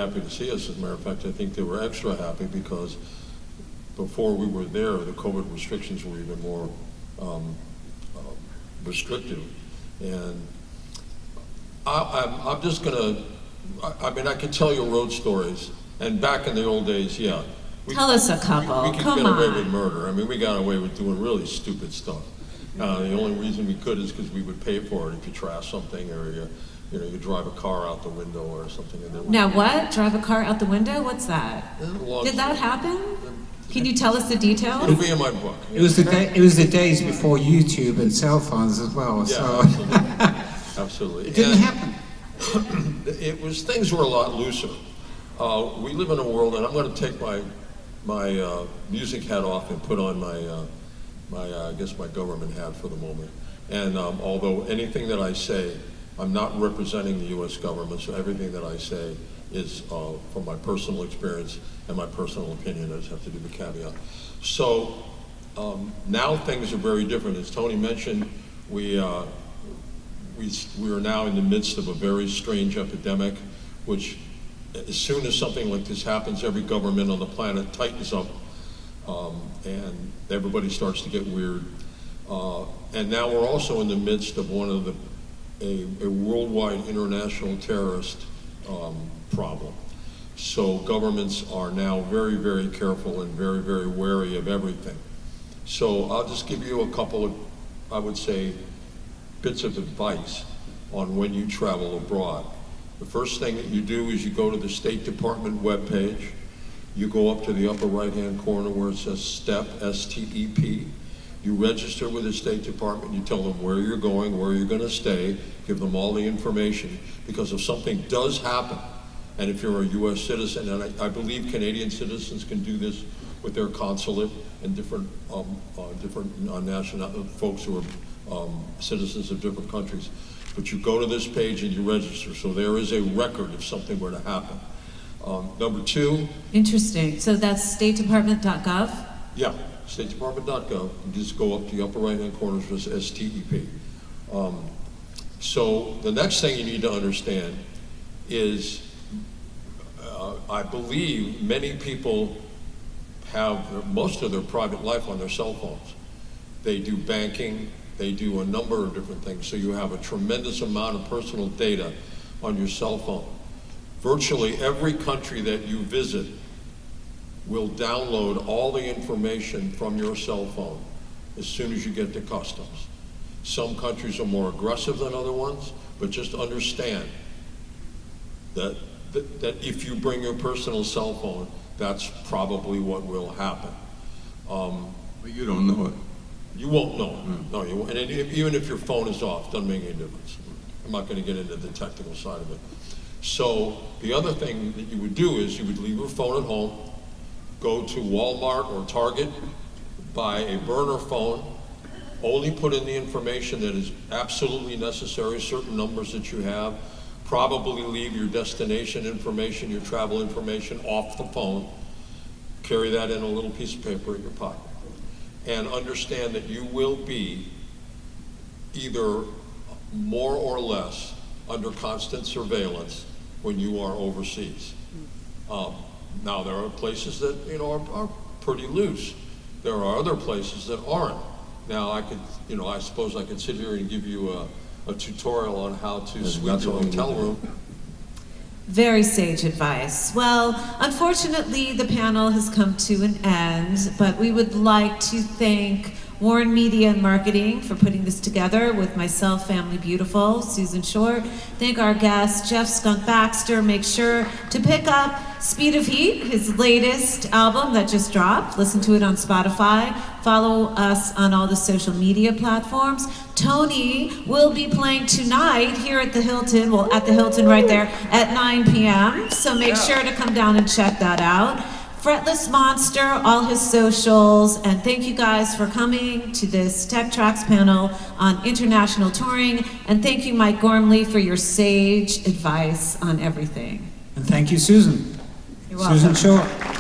happy to see us. As a matter of fact, I think they were extra happy because before we were there, the COVID restrictions were even more restrictive. And I'm just gonna, I mean, I could tell you road stories. And back in the old days, yeah. Tell us a couple, we could come get away on. with murder. I mean, we got away with doing really stupid stuff. The only reason we could is because we would pay for it if you trash something or you drive a car out the window or something. And then Now what? Drive a car out the window? What's that? Did that happen? Can you tell us the details? It'll be in my book. It was the days before YouTube and cell phones as well. Yeah, So absolutely. Absolutely. it didn't happen. Things were a lot looser. We live in a world, and I'm going to take my music hat off and put on I guess my government hat for the moment. And although anything that I say, I'm not representing the U.S. government, so everything that I say is from my personal experience and my personal opinion. I just have to do the caveat. So now things are very different. As Tony mentioned, we are now in the midst of a very strange epidemic, which as soon as something like this happens, every government on the planet tightens up, and everybody starts to get weird. And now we're also in the midst of one of a worldwide international terrorist problem. So governments are now very, very careful and very, very wary of everything. So I'll just give you a couple of, I would say, bits of advice on when you travel abroad. The first thing that you do is you go to the State Department webpage. You go up to the upper right-hand corner where it says STEP, S-T-E-P. You register with the State Department. You tell them where you're going, where you're going to stay, give them all the information, because if something does happen, and if you're a U.S. citizen, and I believe Canadian citizens can do this with their consulate and different national folks who are citizens of different countries. But you go to this page and you register, so there is a record if something were to happen. Number two. Interesting. So that's statedepartment.gov? Yeah, statedepartment.gov. You just go up to the upper right-hand corner, it says STEP. So the next thing you need to understand is, I believe many people have most of their private life on their cell phones. They do banking, they do a number of different things, so you have a tremendous amount of personal data on your cell phone. Virtually every country that you visit will download all the information from your cell phone as soon as you get to customs. Some countries are more aggressive than other ones, but just understand that if you bring your personal cell phone, that's probably what will happen. But you don't know it. You won't know it. No, you won't. And even if your phone is off, doesn't make any difference. I'm not going to get into the technical side of it. So the other thing that you would do is you would leave your phone at home, go to Walmart or Target, buy a burner phone, only put in the information that is absolutely necessary, certain numbers that you have, probably leave your destination information, your travel information off the phone, carry that in a little piece of paper in your pocket, and understand that you will be either more or less under constant surveillance when you are overseas. Now there are places that are pretty loose. There are other places that aren't. Now I suppose I could sit here and give you a tutorial on how to sweep your hotel room. Very sage advice. Well, unfortunately, the panel has come to an end, but we would like to thank Warren Media and Marketing for putting this together with myself, Family Beautiful, Susan Short. Thank our guest, Jeff Skunk Baxter. Make sure to pick up Speed of Heat, his latest album that just dropped. Listen to it on Spotify. Follow us on all the social media platforms. Tony will be playing tonight here at the Hilton, well, at the Hilton right there at 9 p.m. So make sure to come down and check that out. Fretless Monster, all his socials, and thank you guys for coming to this Tech Tracks panel on international touring, and thank you, Mike Gormley, for your sage advice on everything. And thank you, Susan. You're welcome. Susan Short.